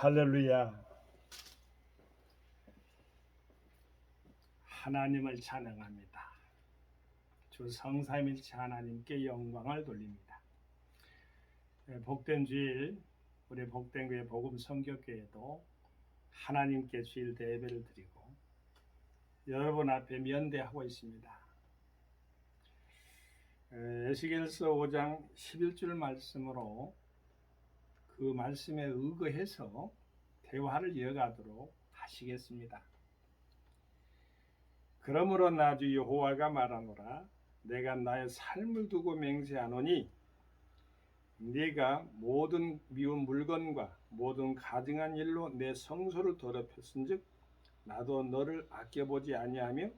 할렐루야. 하나님을 찬양합니다. 주 성삼일체 하나님께 영광을 돌립니다. 복된 주일, 우리 복된 교회 복음 성교교회도 하나님께 주일 대배를 드리고 여러분 앞에 면대하고 있습니다. 에스겔서 5장 11절 말씀으로 그 말씀에 의거해서 대화를 이어가도록 하시겠습니다. 그러므로 나 주 여호와가 말하노라. 내가 나의 삶을 두고 맹세하노니 네가 모든 미운 물건과 모든 가증한 일로 내 성소를 더럽혔은즉 나도 너를 아껴보지 아니하며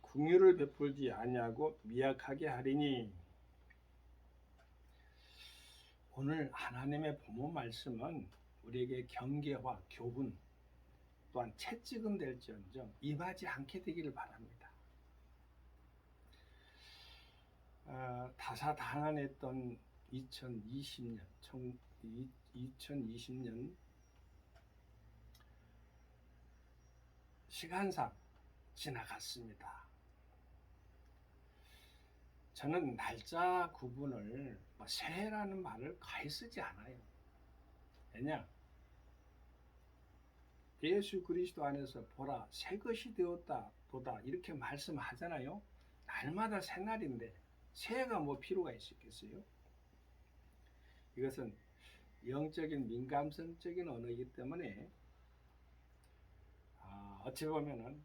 긍휼을 베풀지 아니하고 미약하게 하리니. 오늘 하나님의 본문 말씀은 우리에게 경계와 교훈 또한 채찍은 될지언정 임하지 않게 되기를 바랍니다. 다사다난했던 2020년 시간상 지나갔습니다. 저는 날짜 구분을 새해라는 말을 거의 쓰지 않아요. 왜냐? 예수 그리스도 안에서 보라 새 것이 되었다 도다 이렇게 말씀하잖아요. 날마다 새날인데 새해가 뭐 필요가 있겠어요? 이것은 영적인 민감성적인 언어이기 때문에 어찌 보면은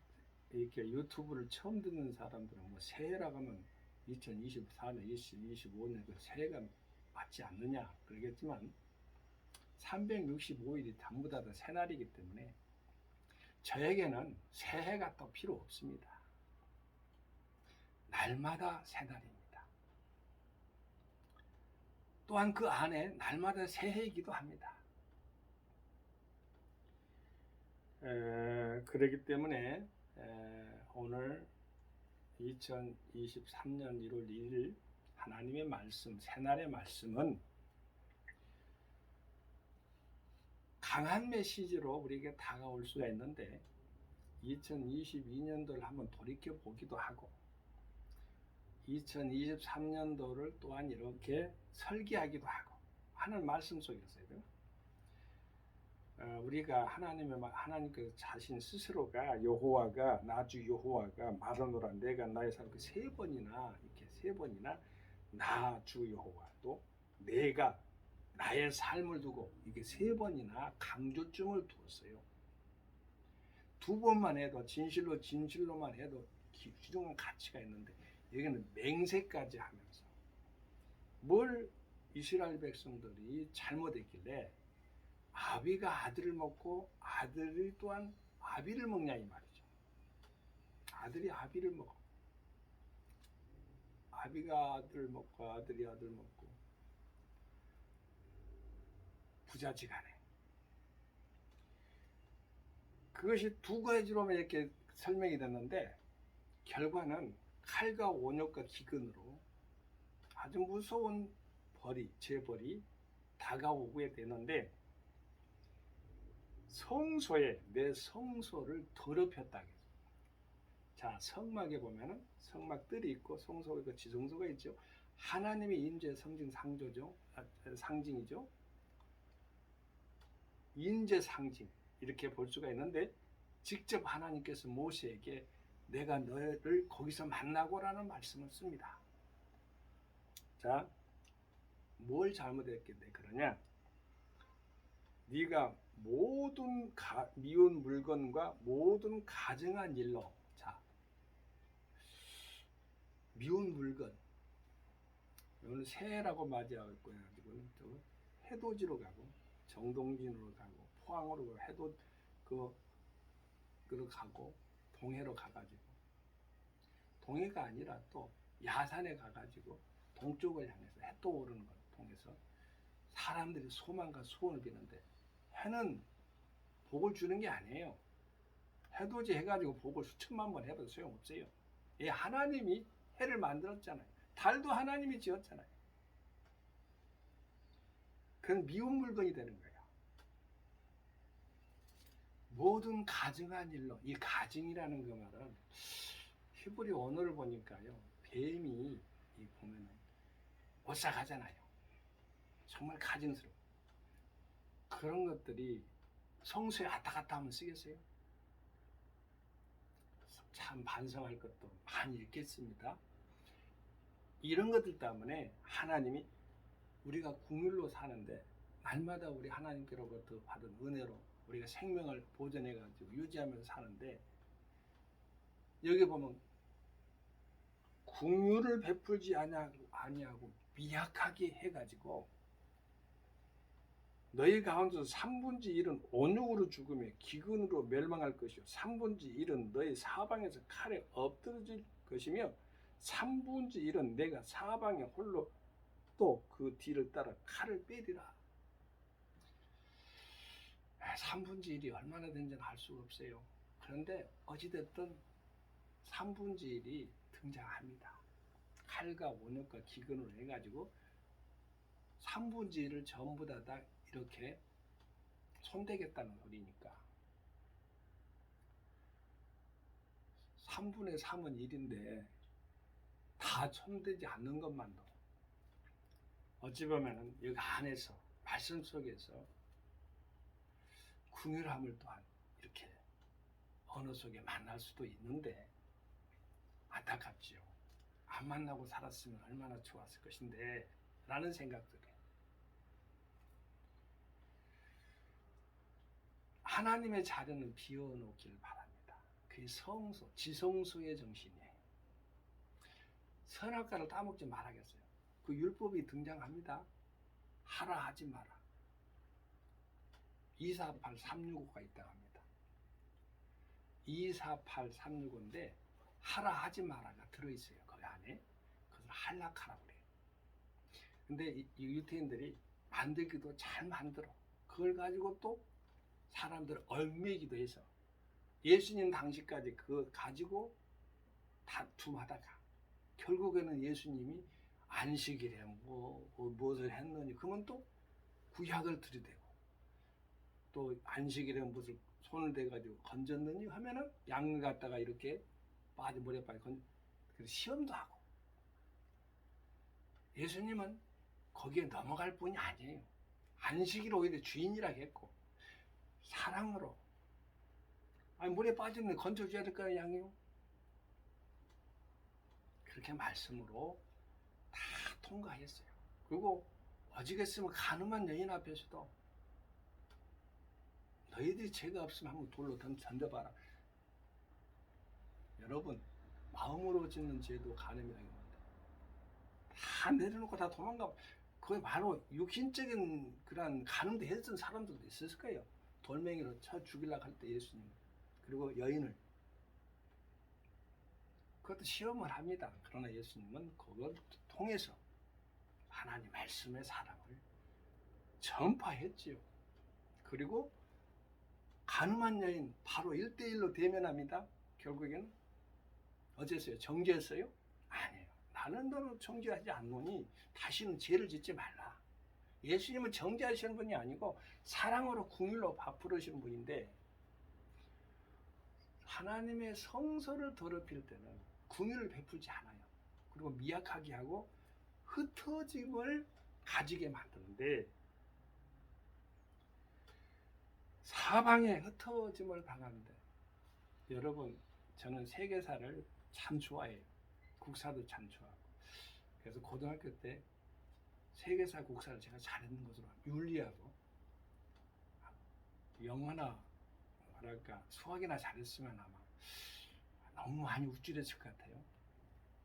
이렇게 유튜브를 처음 듣는 사람들은 뭐 새해라고 하면 2024년, 2025년 그 새해가 맞지 않느냐 그러겠지만 365일이 전부 다 새날이기 때문에 저에게는 새해가 또 필요 없습니다. 날마다 새날입니다. 또한 그 안에 날마다 새해이기도 합니다. 그렇기 때문에 오늘 2023년 1월 1일 하나님의 말씀, 새날의 말씀은 강한 메시지로 우리에게 다가올 수가 있는데 2022년도를 한번 돌이켜 보기도 하고 2023년도를 또한 이렇게 설계하기도 하고 하는 말씀 속에서요. 우리가 하나님께서 자신 스스로가 여호와가 나주 여호와가 말하노라 내가 나의 삶을 세 번이나 나주 여호와 또 내가 나의 삶을 두고 이게 세 번이나 강조점을 두었어요. 두 번만 해도 진실로만 해도 귀중한 가치가 있는데 여기는 맹세까지 하면서 뭘 이스라엘 백성들이 잘못했길래 아비가 아들을 먹고 아들이 또한 아비를 먹냐 이 말이죠. 아들이 아비를 먹어. 아비가 아들을 먹고 아들이 아들 먹고 부자지간에 그것이 두 가지로만 이렇게 설명이 됐는데 결과는 칼과 온역과 기근으로 아주 무서운 재벌이 다가오게 되는데 내 성소를 더럽혔다. 자, 성막에 보면은 성막들이 있고 성소가 있고 지성소가 있죠. 하나님의 임재 상징이죠. 임재 상징 이렇게 볼 수가 있는데 직접 하나님께서 모세에게 내가 너를 거기서 만나고라는 말씀을 씁니다. 자, 뭘 잘못했겠네 그러냐? 네가 모든 미운 물건과 모든 가증한 일로 자 미운 물건 이거는 새해라고 맞이하고 있고요. 이거는 또 해돋이로 가고 정동진으로 가고 포항으로 가고 해돋 그로 가고 동해로 가가지고 동해가 아니라 또 야산에 가가지고 동쪽을 향해서 해 떠오르는 걸 통해서 사람들이 소망과 소원을 비는데 해는 복을 주는 게 아니에요. 해돋이 해가지고 복을 수천만 번 해봐도 소용없어요. 하나님이 해를 만들었잖아요. 달도 하나님이 지었잖아요. 그건 미운 물건이 되는 거예요. 모든 가증한 일로, 이 가증이라는 그 말은 히브리 언어를 보니까요, 뱀이 이 보면은 오싹하잖아요. 정말 가증스러워. 그런 것들이 성수에 왔다 갔다 하면 쓰겠어요? 참 반성할 것도 많이 있겠습니다. 이런 것들 때문에 하나님이 우리가 국률로 사는데 날마다 우리 하나님께로부터 받은 은혜로 우리가 생명을 보존해가지고 유지하면서 사는데, 여기 보면 국률을 베풀지 아니하고 미약하게 해가지고 너희 가운데서 3분의 1은 온육으로 죽으며 기근으로 멸망할 것이요 3분의 1은 너희 사방에서 칼에 엎드러질 것이며 3분의 1은 내가 사방에 홀로 또 그 뒤를 따라 칼을 빼리라. 3분의 1이 얼마나 된지는 알 수가 없어요. 그런데 어찌됐든 3분의 1이 등장합니다. 칼과 온역과 기근으로 해가지고 3분의 1을 전부 다 이렇게 손대겠다는 소리니까 3분의 3은 1인데 다 손대지 않는 것만도 어찌 보면 여기 안에서 말씀 속에서 궁휼함을 또한 이렇게 언어 속에 만날 수도 있는데 안타깝지요. 안 만나고 살았으면 얼마나 좋았을 것인데 라는 생각들이, 하나님의 자녀는 비워놓기를 바랍니다. 그게 성소, 지성소의 정신이에요. 선악과를 따먹지 말아야겠어요. 그 율법이 등장합니다. 하라 하지 마라. 248, 365가 있다고 합니다. 248, 365인데 하라 하지 마라가 들어있어요. 그 안에. 그것을 할락하라고 그래요. 근데 이 유태인들이 만들기도 잘 만들어. 그걸 가지고 또 사람들을 얽매기도 해서 예수님 당시까지 그거 가지고 다툼하다가 결국에는 예수님이 안식일에 무엇을 했느니, 그러면 또 구약을 들이대고, 또 안식일에 무엇을 손을 대가지고 건졌느니 하면은 양을 갖다가 이렇게 모래 빠지 그래서 시험도 하고. 예수님은 거기에 넘어갈 뿐이 아니에요. 안식일 오히려 주인이라 했고 사랑으로, 아니 물에 빠지면 건져줘야 될까요, 양이요? 그렇게 말씀으로 다 통과했어요. 그리고 오직했으면 가늠한 여인 앞에서도 너희들이 죄가 없으면 한번 돌로 던져봐라. 여러분, 마음으로 짓는 죄도 가늠이라는 건데 다 내려놓고 다 도망가. 그게 바로 육신적인 그런 가늠도 했던 사람들도 있었을 거예요. 돌멩이로 쳐 죽이려고 할 때 예수님, 그리고 여인을, 그것도 시험을 합니다. 그러나 예수님은 그걸 통해서 하나님 말씀의 사랑을 전파했지요. 그리고 가늠한 여인 바로 1대1로 대면합니다. 결국에는 어쨌어요? 정죄했어요? 아니에요. 나는 너를 정죄하지 않노니 다시는 죄를 짓지 말라. 예수님은 정죄하시는 분이 아니고 사랑으로 궁휼로 베푸시는 분인데, 하나님의 성소를 더럽힐 때는 궁휼을 베풀지 않아요. 그리고 미약하게 하고 흩어짐을 가지게 만드는데, 사방에 흩어짐을 당하는데, 여러분, 저는 세계사를 참 좋아해요. 국사도 참 좋아하고. 그래서 고등학교 때 세계사 국사를 제가 잘했는 것으로, 윤리하고 영어나 뭐랄까 수학이나 잘했으면 아마 너무 많이 우쭐했을 것 같아요.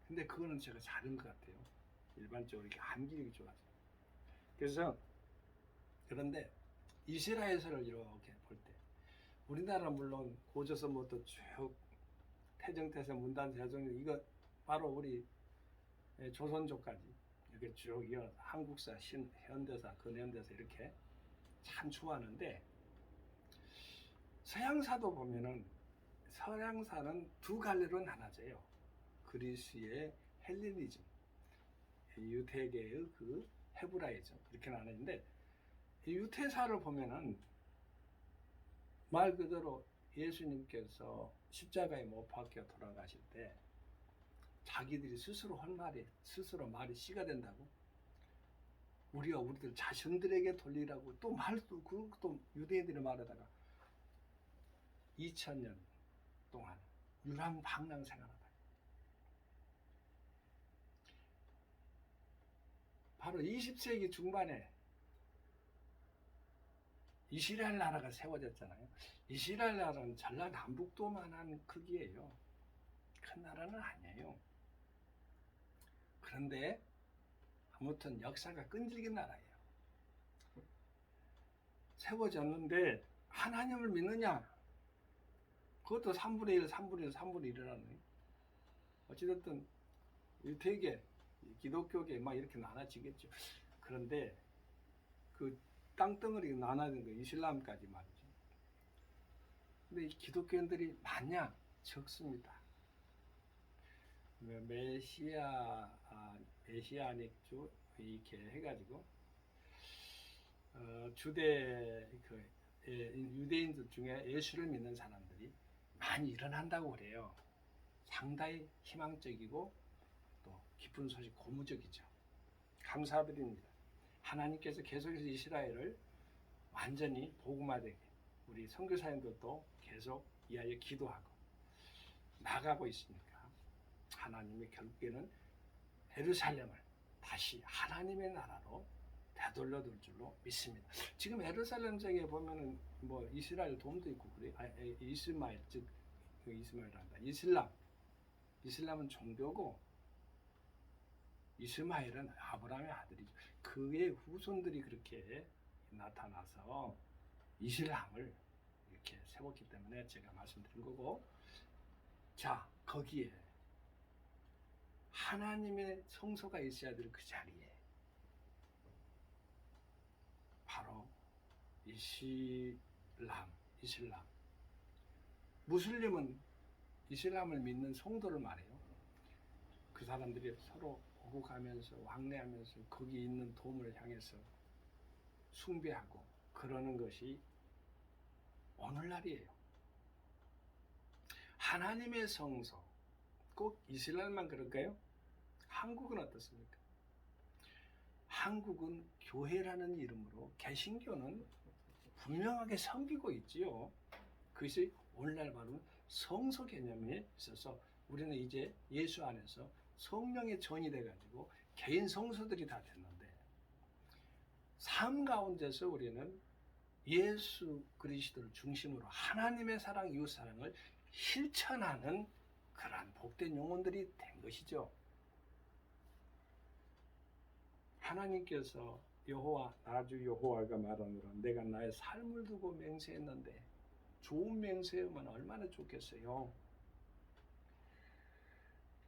근데 그거는 제가 잘한 것 같아요. 일반적으로 이렇게 암기력이 좋아서. 그래서, 그런데 이스라엘서를 이렇게 볼 때 우리나라 물론 고조선부터 쭉 태정태세, 문단, 세종, 이거 바로 우리 조선조까지 이렇게 쭉 이어 한국사, 현대사, 근현대사 이렇게 참 좋아하는데, 서양사도 보면은 서양사는 두 갈래로 나눠져요. 그리스의 헬레니즘, 유대계의 그 헤브라이즘, 이렇게 나뉘는데, 이 유태사를 보면은 말 그대로 예수님께서 십자가에 못 박혀 돌아가실 때 자기들이 스스로 한 말이 스스로 말이 씨가 된다고, 우리가 우리들 자신들에게 돌리라고 또 말도 그것도 유대인들이 말하다가 2000년 동안 유랑방랑 생활하다. 바로 20세기 중반에 이스라엘 나라가 세워졌잖아요. 이스라엘 나라는 전라남북도만한 크기예요. 큰 나라는 아니에요. 그런데 아무튼 역사가 끈질긴 나라예요. 세워졌는데 하나님을 믿느냐? 그것도 3분의 1, 3분의 1, 3분의 1이라는. 어찌됐든 되게 기독교계 막 이렇게 나눠지겠죠. 그런데 그 땅덩어리 나눠진 거 이슬람까지 말이죠. 근데 이 기독교인들이 많냐? 적습니다. 메시아닉주 이렇게 해가지고 주대 유대인들 중에 예수를 믿는 사람들이 많이 일어난다고 그래요. 상당히 희망적이고 또 기쁜 소식, 고무적이죠. 감사드립니다. 하나님께서 계속해서 이스라엘을 완전히 복음화되게 우리 선교사님들도 계속 이하여 기도하고 나가고 있으니까 하나님이 결국에는 예루살렘을 다시 하나님의 나라로 되돌려둘 줄로 믿습니다. 지금 예루살렘 지역에 보면은 뭐 이스라엘 돔도 있고 그래. 이스마엘, 즉 이스마엘한다. 이슬람은 종교고 이스마엘은 아브라함의 아들이죠. 그의 후손들이 그렇게 나타나서 이슬람을 이렇게 세웠기 때문에 제가 말씀드린 거고, 자 거기에 하나님의 성소가 있어야 될 그 자리에 바로 이슬람. 무슬림은 이슬람을 믿는 성도를 말해요. 그 사람들이 서로 오고 가면서 왕래하면서 거기 있는 돔을 향해서 숭배하고 그러는 것이 오늘날이에요. 하나님의 성소, 꼭 이스라엘만 그럴까요? 한국은 어떻습니까? 한국은 교회라는 이름으로 개신교는 분명하게 섬기고 있지요. 그것이 오늘날 바로 성소 개념에 있어서 우리는 이제 예수 안에서 성령의 전이 돼가지고 개인 성소들이 다 됐는데, 삶 가운데서 우리는 예수 그리스도를 중심으로 하나님의 사랑, 이웃 사랑을 실천하는 그러한 복된 영혼들이 된 것이죠. 하나님께서 나주 여호와가 말하노라 내가 나의 삶을 두고 맹세했는데, 좋은 맹세하면 얼마나 좋겠어요.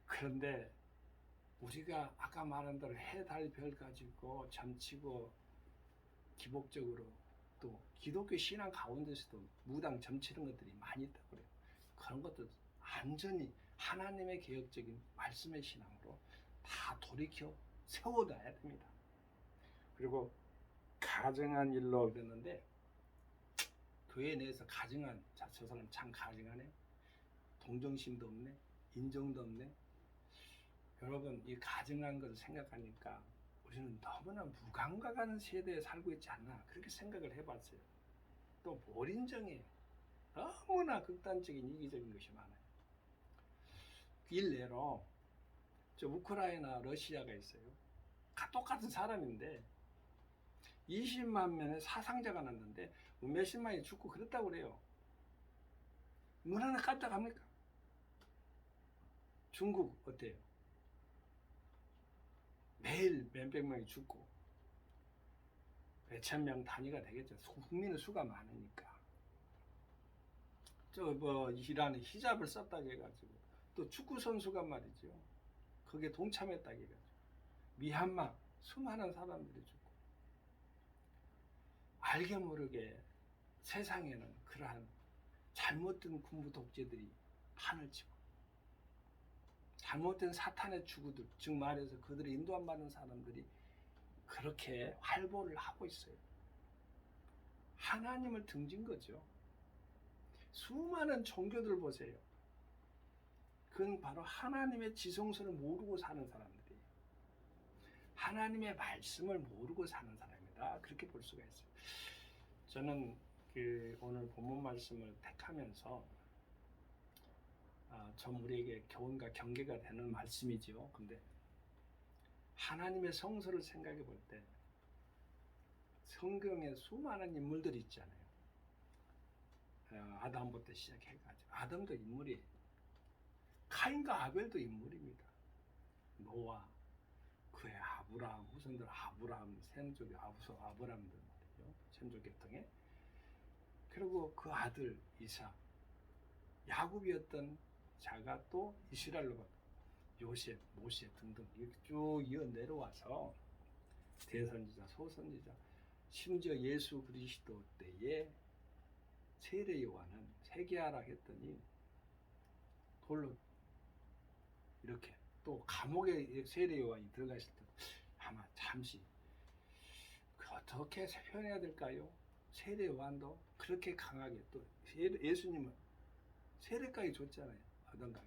그런데 우리가 아까 말한 대로 해, 달, 별 가지고 점치고 기복적으로 또 기독교 신앙 가운데서도 무당 점치는 것들이 많이 있다고 그래요. 그런 것도 완전히 하나님의 개혁적인 말씀의 신앙으로 다 돌이켜 세워놔야 됩니다. 그리고 가정한 일로 그랬는데, 교회 내에서 가정한, 자, 저 사람 참 가정하네, 동정심도 없네, 인정도 없네. 여러분, 이 가정한 것을 생각하니까 우리는 너무나 무감각한 세대에 살고 있지 않나, 그렇게 생각을 해봤어요. 또 몰인정이에요. 너무나 극단적인 이기적인 것이 많아요. 일례로 저 우크라이나 러시아가 있어요. 똑같은 사람인데 20만 명의 사상자가 났는데 몇십만이 죽고 그랬다고 그래요. 얼마나 깜짝합니까? 중국 어때요? 매일 몇백 명이 죽고 몇천 명 단위가 되겠죠. 국민의 수가 많으니까. 저 뭐 이란에 히잡을 썼다고 해가지고 또 축구 선수가 말이죠. 거기에 동참했다고 해가지고 미얀마 수많은 사람들이 죽고, 알게 모르게 세상에는 그러한 잘못된 군부 독재들이 판을 치고 잘못된 사탄의 추구들, 즉 말해서 그들이 인도함 받는 사람들이 그렇게 활보를 하고 있어요. 하나님을 등진 거죠. 수많은 종교들 보세요. 그건 바로 하나님의 지성소를 모르고 사는 사람들이에요. 하나님의 말씀을 모르고 사는 사람이다. 그렇게 볼 수가 있어요. 저는 오늘 본문 말씀을 택하면서 좀 우리에게 교훈과 경계가 되는 말씀이지요. 근데 하나님의 성소를 생각해 볼 때 성경에 수많은 인물들이 있잖아요. 아담부터 시작해가지고 아담도 인물이에요. 카인과 아벨도 인물입니다. 노아, 그의 아브라함, 후손들 아브라함, 셈족의 아브라함들 말이죠. 셈족 계통에. 그리고 그 아들 이삭, 야곱이었던 자가 또 이스라엘로 요셉, 모세 등등 이렇게 쭉 이어 내려와서 대선지자, 소선지자, 심지어 예수 그리스도 때에 세례 요한은 세계하라 했더니 돌로 이렇게 또 감옥에 세례 요한이 들어갔을 때 아마 잠시 어떻게 표현해야 될까요? 세례 요한도 그렇게 강하게 또 예수님은 세례까지 줬잖아요. 어떤가요?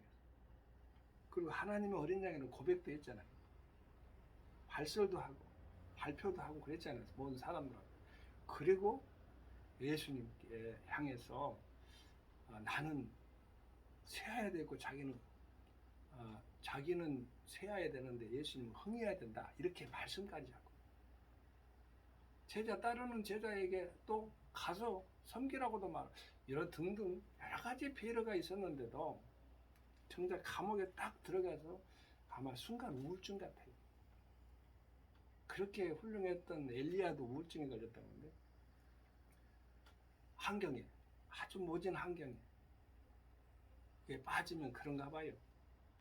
그리고 하나님의 어린 양에는 고백도 했잖아요. 발설도 하고 발표도 하고 그랬잖아요. 모든 사람들하고. 그리고 예수님께 향해서 나는 세야 되고 자기는 세야 되는데 예수님은 흥해야 된다. 이렇게 말씀까지 하고 제자 따르는 제자에게 또 가서 섬기라고도 말 이런 등등 여러 가지 배려가 있었는데도 정작 감옥에 딱 들어가서 아마 순간 우울증 같아요. 그렇게 훌륭했던 엘리야도 우울증에 걸렸다는데 환경에 아주 모진 환경에 빠지면 그런가 봐요.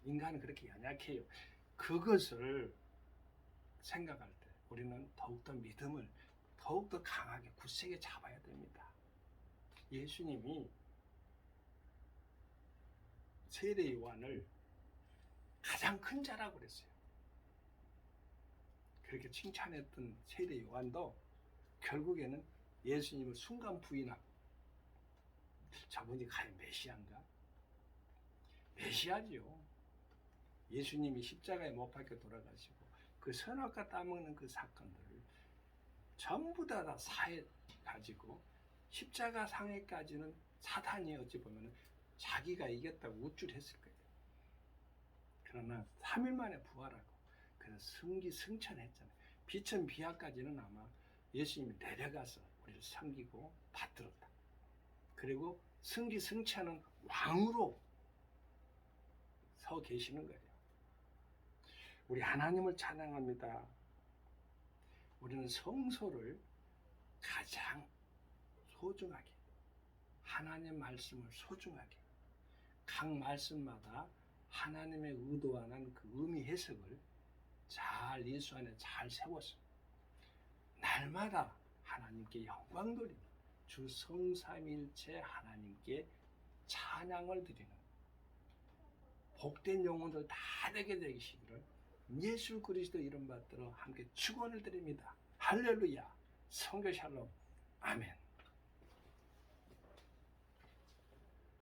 인간은 그렇게 연약해요. 그것을 생각할 때 우리는 더욱더 믿음을 더욱더 강하게 굳세게 잡아야 됩니다. 예수님이 세례 요한을 가장 큰 자라고 그랬어요. 그렇게 칭찬했던 세례 요한도 결국에는 예수님을 순간 부인하고 저분이 과연 메시아인가? 메시아지요. 예수님이 십자가에 못 박혀 돌아가시고 그 선악과 따먹는 그 사건들을 전부 다 사해 가지고 십자가 상해까지는 사탄이 어찌 보면 자기가 이겼다고 우쭐했을 거예요. 그러나 3일 만에 부활하고 그래서 승천했잖아요. 비천비하까지는 아마 예수님이 내려가서 우리를 섬기고 받들었다. 그리고 승천은 왕으로 서 계시는 거예요. 우리 하나님을 찬양합니다. 우리는 성소를 가장 소중하게 하나님 말씀을 소중하게 각 말씀마다 하나님의 의도하는 그 의미 해석을 잘 예수 안에 잘 세워서 날마다 하나님께 영광 돌리며 주 성삼일체 하나님께 찬양을 드리는 복된 영혼들 다 되게 되시기를 예수 그리스도 이름 받들어 함께 축원을 드립니다. 할렐루야. 성교 샬롬. 아멘.